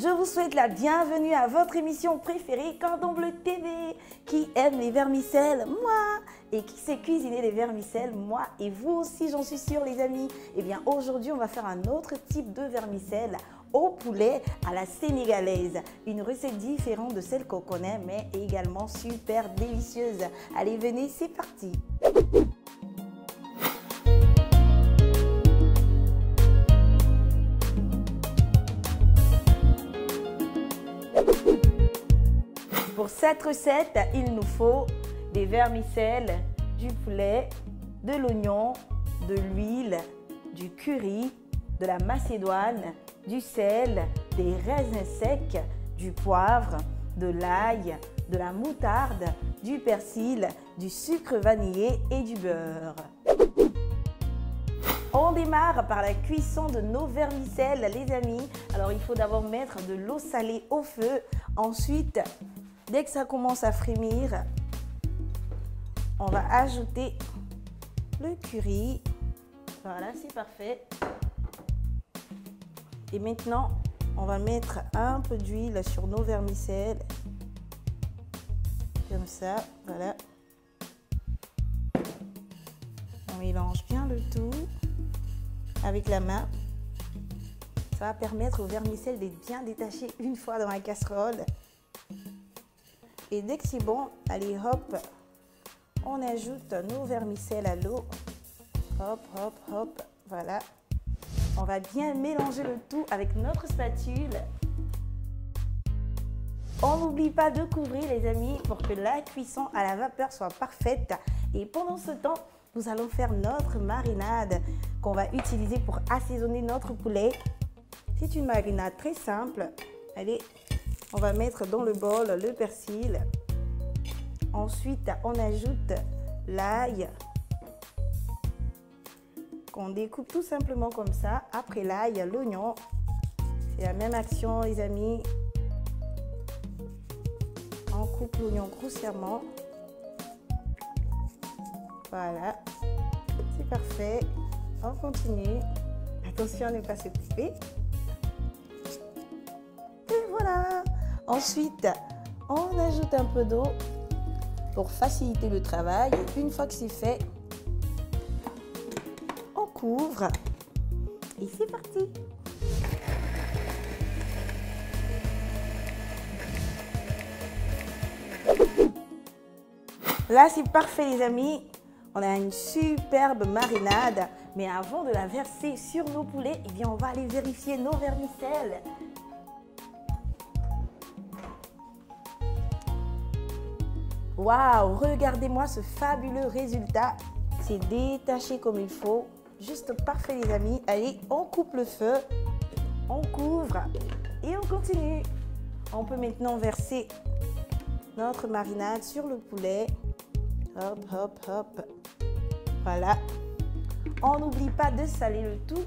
Je vous souhaite la bienvenue à votre émission préférée Cordon Bleu TV. Qui aime les vermicelles? Moi. Et qui sait cuisiner les vermicelles? Moi. Et vous aussi, j'en suis sûre, les amis. Eh bien, aujourd'hui, on va faire un autre type de vermicelle au poulet à la sénégalaise. Une recette différente de celle qu'on connaît, mais également super délicieuse. Allez, venez, c'est parti. Pour cette recette, il nous faut des vermicelles, du poulet, de l'oignon, de l'huile, du curry, de la macédoine, du sel, des raisins secs, du poivre, de l'ail, de la moutarde, du persil, du sucre vanillé et du beurre. On démarre par la cuisson de nos vermicelles, les amis. Alors, il faut d'abord mettre de l'eau salée au feu. Ensuite, dès que ça commence à frémir, on va ajouter le curry. Voilà, c'est parfait. Et maintenant, on va mettre un peu d'huile sur nos vermicelles. Comme ça, voilà. On mélange bien le tout avec la main. Ça va permettre aux vermicelles d'être bien détachées une fois dans la casserole. Et dès que c'est bon, allez hop, on ajoute nos vermicelles à l'eau. Hop, hop, hop, voilà. On va bien mélanger le tout avec notre spatule. On n'oublie pas de couvrir, les amis, pour que la cuisson à la vapeur soit parfaite. Et pendant ce temps, nous allons faire notre marinade qu'on va utiliser pour assaisonner notre poulet. C'est une marinade très simple. Allez, on va mettre dans le bol le persil. Ensuite, on ajoute l'ail qu'on découpe tout simplement comme ça. Après l'ail, l'oignon. C'est la même action, les amis. On coupe l'oignon grossièrement. Voilà. C'est parfait. On continue. Attention à ne pas se couper. Et voilà. Ensuite, on ajoute un peu d'eau pour faciliter le travail. Et une fois que c'est fait, on couvre. Et c'est parti. Là, c'est parfait, les amis. On a une superbe marinade. Mais avant de la verser sur nos poulets, eh bien, on va aller vérifier nos vermicelles. Waouh, regardez-moi ce fabuleux résultat. C'est détaché comme il faut. Juste parfait, les amis. Allez, on coupe le feu. On couvre et on continue. On peut maintenant verser notre marinade sur le poulet. Hop, hop, hop. Voilà. On n'oublie pas de saler le tout.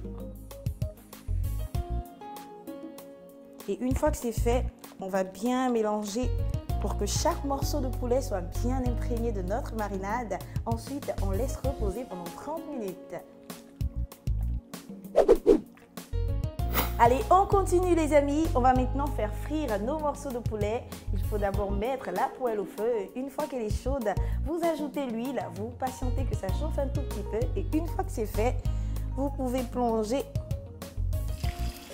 Et une fois que c'est fait, on va bien mélanger pour que chaque morceau de poulet soit bien imprégné de notre marinade. Ensuite, on laisse reposer pendant 30 minutes. Allez, on continue, les amis. On va maintenant faire frire nos morceaux de poulet. Il faut d'abord mettre la poêle au feu. Une fois qu'elle est chaude, vous ajoutez l'huile. Vous patientez que ça chauffe un tout petit peu. Et une fois que c'est fait, vous pouvez plonger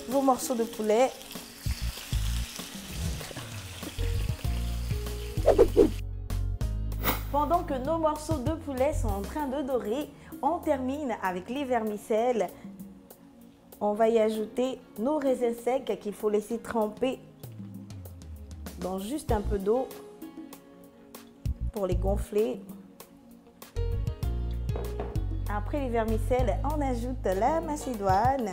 vos morceaux de poulet. Pendant que nos morceaux de poulet sont en train de dorer, on termine avec les vermicelles. On va y ajouter nos raisins secs qu'il faut laisser tremper dans juste un peu d'eau pour les gonfler. Après les vermicelles, on ajoute la macédoine.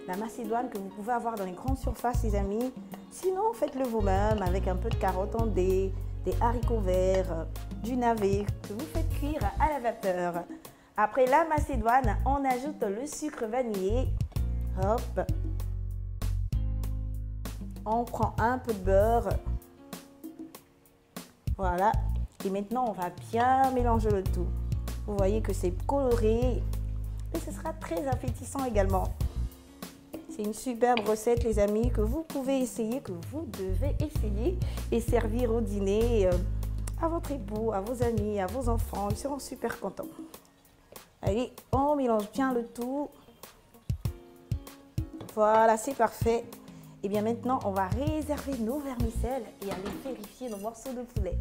La macédoine que vous pouvez avoir dans les grandes surfaces, les amis. Sinon, faites-le vous-même avec un peu de carottes en dés, des haricots verts, du navet que vous faites cuire à la vapeur. Après la macédoine, on ajoute le sucre vanillé. Hop. On prend un peu de beurre. Voilà. Et maintenant, on va bien mélanger le tout. Vous voyez que c'est coloré. Et ce sera très appétissant également. C'est une superbe recette, les amis, que vous pouvez essayer, que vous devez essayer et servir au dîner à votre époux, à vos amis, à vos enfants. Ils seront super contents. Allez, on mélange bien le tout. Voilà, c'est parfait. Et bien maintenant, on va réserver nos vermicelles et aller vérifier nos morceaux de poulet.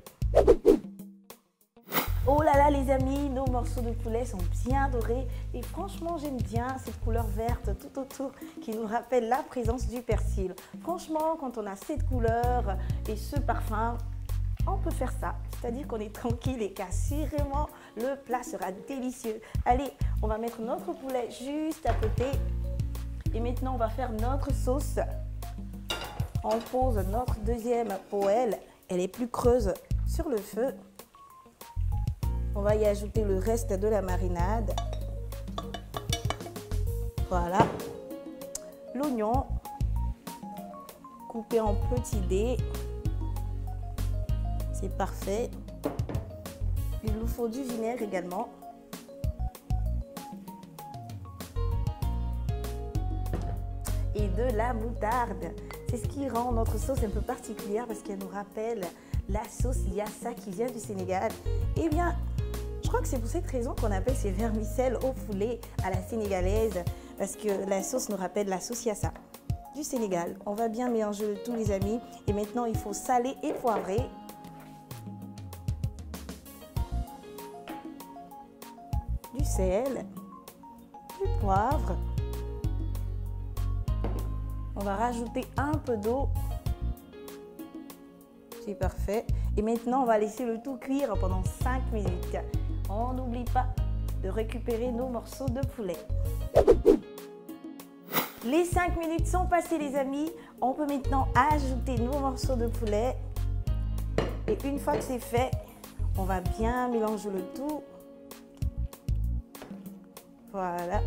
Oh là là les amis, nos morceaux de poulet sont bien dorés et franchement j'aime bien cette couleur verte tout autour qui nous rappelle la présence du persil. Franchement quand on a cette couleur et ce parfum, on peut faire ça. C'est-à-dire qu'on est tranquille et qu'assurément le plat sera délicieux. Allez, on va mettre notre poulet juste à côté et maintenant on va faire notre sauce. On pose notre deuxième poêle, elle est plus creuse sur le feu. On va y ajouter le reste de la marinade. Voilà. L'oignon coupé en petits dés. C'est parfait. Il nous faut du vinaigre également. Et de la moutarde. C'est ce qui rend notre sauce un peu particulière parce qu'elle nous rappelle la sauce Yassa qui vient du Sénégal. Eh bien, je crois que c'est pour cette raison qu'on appelle ces vermicelles au poulet à la sénégalaise, parce que la sauce nous rappelle la sauce Yassa du Sénégal. On va bien mélanger le tout les amis. Et maintenant, il faut saler et poivrer. Du sel, du poivre. On va rajouter un peu d'eau. C'est parfait. Et maintenant, on va laisser le tout cuire pendant 5 minutes. On n'oublie pas de récupérer nos morceaux de poulet. Les 5 minutes sont passées les amis. On peut maintenant ajouter nos morceaux de poulet. Et une fois que c'est fait, on va bien mélanger le tout. Voilà.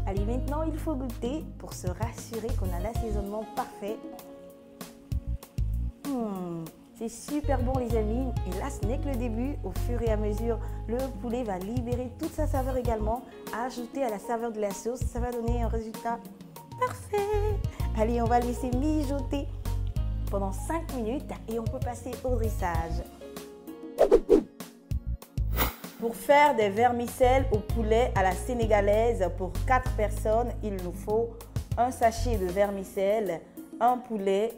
Allez, maintenant il faut goûter pour se rassurer qu'on a l'assaisonnement parfait. C'est super bon les amis, et là ce n'est que le début. Au fur et à mesure, le poulet va libérer toute sa saveur également. Ajouté à la saveur de la sauce, ça va donner un résultat parfait. Allez, on va laisser mijoter pendant 5 minutes et on peut passer au dressage. Pour faire des vermicelles au poulet à la sénégalaise pour 4 personnes, il nous faut un sachet de vermicelles, un poulet,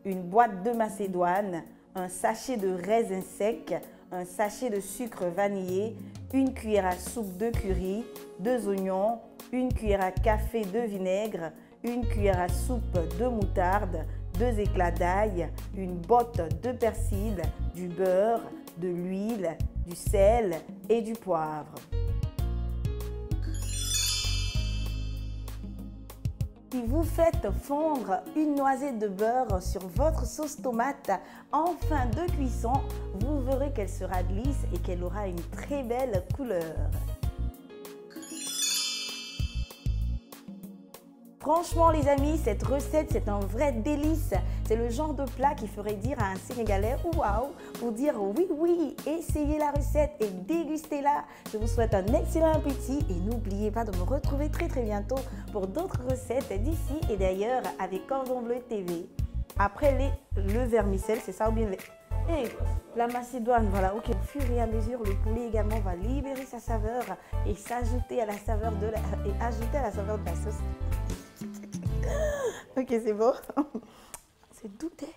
une boîte de macédoine, un sachet de raisins secs, un sachet de sucre vanillé, une cuillère à soupe de curry, 2 oignons, une cuillère à café de vinaigre, une cuillère à soupe de moutarde, 2 éclats d'ail, une botte de persil, du beurre, de l'huile, du sel et du poivre. Si vous faites fondre une noisette de beurre sur votre sauce tomate en fin de cuisson, vous verrez qu'elle sera lisse et qu'elle aura une très belle couleur. Franchement les amis, cette recette c'est un vrai délice. C'est le genre de plat qui ferait dire à un Sénégalais waouh, pour dire oui, essayez la recette et dégustez-la. Je vous souhaite un excellent appétit et n'oubliez pas de me retrouver très bientôt pour d'autres recettes d'ici et d'ailleurs avec Cordon Bleu TV. Après le vermicelle, c'est ça ou bien la macédoine, voilà, ok. Au fur et à mesure, le poulet également va libérer sa saveur et s'ajouter à la saveur de la sauce. Ok, c'est bon. C'est douté.